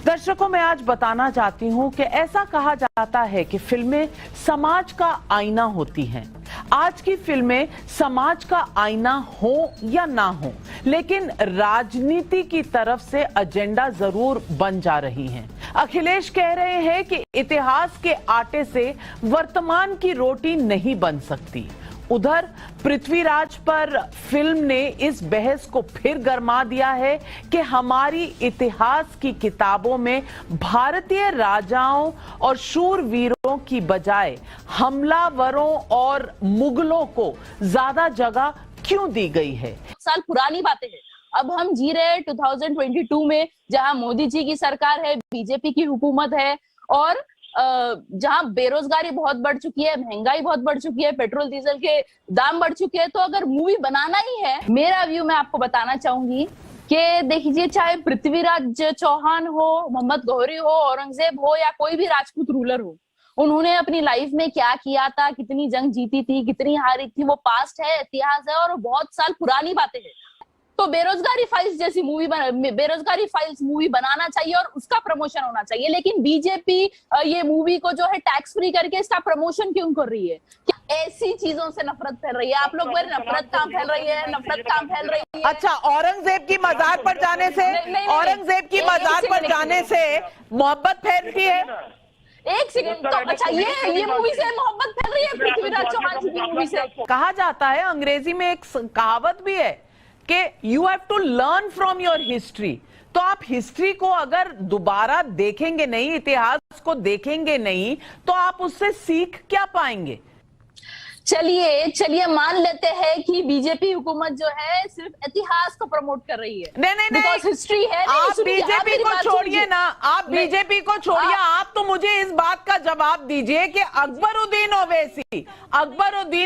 दर्शकों, मैं आज बताना चाहती हूं कि ऐसा कहा जाता है कि फिल्में समाज का आईना होती हैं। आज की फिल्में समाज का आईना हो या ना हो, लेकिन राजनीति की तरफ से एजेंडा जरूर बन जा रही हैं। अखिलेश कह रहे हैं कि इतिहास के आटे से वर्तमान की रोटी नहीं बन सकती। उधर पृथ्वीराज पर फिल्म ने इस बहस को फिर गरमा दिया है कि हमारी इतिहास की किताबों में भारतीय राजाओं और शूरवीरों की बजाय हमलावरों और मुगलों को ज्यादा जगह क्यों दी गई है। साल पुरानी बातें हैं, अब हम जी रहे हैं 2022 में, जहां मोदी जी की सरकार है, बीजेपी की हुकूमत है और जहां बेरोजगारी बहुत बढ़ चुकी है, महंगाई बहुत बढ़ चुकी है, पेट्रोल डीजल के दाम बढ़ चुके हैं। तो अगर मूवी बनाना ही है, मेरा व्यू मैं आपको बताना चाहूंगी कि देखिए, चाहे पृथ्वीराज चौहान हो, मोहम्मद गौहरी हो, औरंगजेब हो या कोई भी राजपूत रूलर हो, उन्होंने अपनी लाइफ में क्या किया था, कितनी जंग जीती थी, कितनी हारी थी, वो पास्ट है, इतिहास है और बहुत साल पुरानी बातें हैं। तो बेरोजगारी फाइल्स जैसी बेरोजगारी फाइल्स मूवी बनाना चाहिए और उसका प्रमोशन होना चाहिए। लेकिन बीजेपी ये मूवी को जो है टैक्स फ्री करके इसका प्रमोशन क्यों कर रही है? क्या ऐसी चीजों से नफरत फैल रही है? आप लोग नफरत काम फैल रही है, नफरत काम फैल रही है। अच्छा, औरंगजेब की मजार पर जाने से औरंगजेब की मजार पर जाने से मोहब्बत फैलती है? एक सेकंड, तो अच्छा ये मूवी से मोहब्बत फैल रही है पृथ्वीराज चौहान जी की मूवी से? कहा जाता है, अंग्रेजी में एक कहावत भी है कि you have to learn from your history. तो आप हिस्ट्री को अगर दोबारा देखेंगे नहीं, इतिहास को देखेंगे नहीं, तो आप उससे सीख क्या पाएंगे? चलिए मान लेते हैं कि बीजेपी हुकूमत जो है सिर्फ इतिहास को प्रमोट कर रही है। नहीं, बिकॉज़ हिस्ट्री है। आप बीजेपी को छोड़िए ना, आप बीजेपी को छोड़िए, आप तो मुझे इस बात का जवाब दीजिए कि अकबरुद्दीन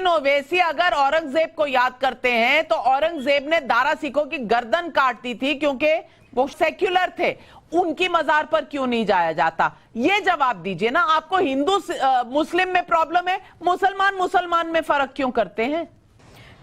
ओवैसी अगर औरंगजेब को याद करते हैं तो औरंगजेब ने दारा सिखों की गर्दन काट दी थी क्योंकि वो सेक्युलर थे। उनकी मजार पर क्यों नहीं जाया जाता? ये जवाब दीजिए ना। आपको हिंदू मुस्लिम में प्रॉब्लम है, मुसलमान में फर्क क्यों करते हैं?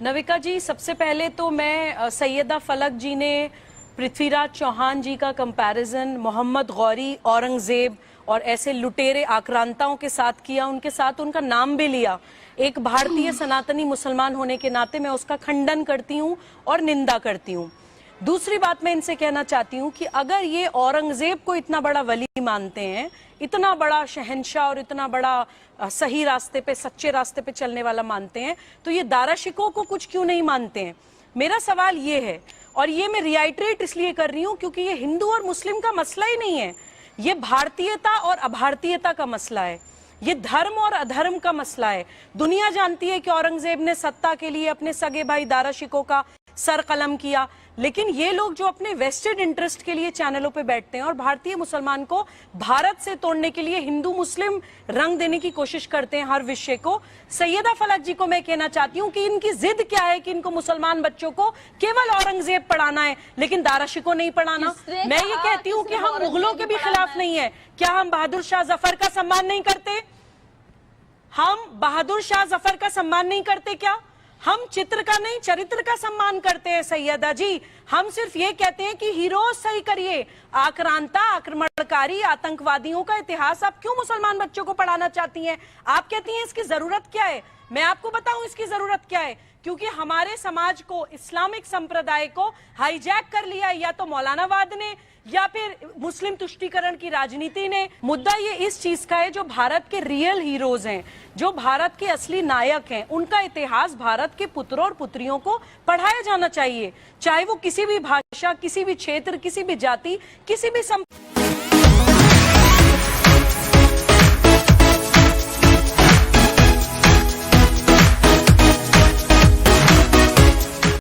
नविका जी, सबसे पहले तो मैं सैयदा फलक जी ने पृथ्वीराज चौहान जी का कंपैरिजन मोहम्मद गौरी, औरंगजेब और ऐसे लुटेरे आक्रांताओं के साथ किया, उनके साथ उनका नाम भी लिया। एक भारतीय सनातनी मुसलमान होने के नाते मैं उसका खंडन करती हूँ और निंदा करती हूँ। दूसरी बात मैं इनसे कहना चाहती हूँ कि अगर ये औरंगजेब को इतना बड़ा वली मानते हैं, इतना बड़ा शहंशाह और इतना बड़ा सही रास्ते पे, सच्चे रास्ते पे चलने वाला मानते हैं, तो ये दारा शिकोह को कुछ क्यों नहीं मानते हैं? मेरा सवाल ये है, और ये मैं रिआइट्रेट इसलिए कर रही हूँ क्योंकि ये हिंदू और मुस्लिम का मसला ही नहीं है, ये भारतीयता और अभारतीयता का मसला है, ये धर्म और अधर्म का मसला है। दुनिया जानती है कि औरंगजेब ने सत्ता के लिए अपने सगे भाई दारा शिकोह का सर कलम किया, लेकिन ये लोग जो अपने वेस्टेड इंटरेस्ट के लिए चैनलों पे बैठते हैं और भारतीय मुसलमान को भारत से तोड़ने के लिए हिंदू मुस्लिम रंग देने की कोशिश करते हैं हर विषय को। सैयदा फलक जी को मैं कहना चाहती हूँ कि इनकी जिद क्या है कि इनको मुसलमान बच्चों को केवल औरंगजेब पढ़ाना है लेकिन दारा शिकोह नहीं पढ़ाना। मैं ये कहती हूँ कि हम मुगलों के भी खिलाफ नहीं है। क्या हम बहादुर शाह जफर का सम्मान नहीं करते? हम बहादुर शाह जफर का सम्मान नहीं करते क्या? हम चित्र का नहीं, चरित्र का सम्मान करते हैं सैयदा जी। हम सिर्फ ये कहते हैं कि हीरोज सही करिए। आक्रांता, आक्रमणकारी, आतंकवादियों का इतिहास आप क्यों मुसलमान बच्चों को पढ़ाना चाहती हैं? आप कहती हैं इसकी जरूरत क्या है? मैं आपको बताऊं इसकी जरूरत क्या है। क्योंकि हमारे समाज को, इस्लामिक संप्रदाय को हाईजैक कर लिया या तो मौलानावाद ने या फिर मुस्लिम तुष्टीकरण की राजनीति ने। मुद्दा ये इस चीज का है, जो भारत के रियल हीरोज हैं, जो भारत के असली नायक हैं, उनका इतिहास भारत के पुत्रों और पुत्रियों को पढ़ाया जाना चाहिए, चाहे वो किसी भी भाषा, किसी भी क्षेत्र, किसी भी जाति, किसी भी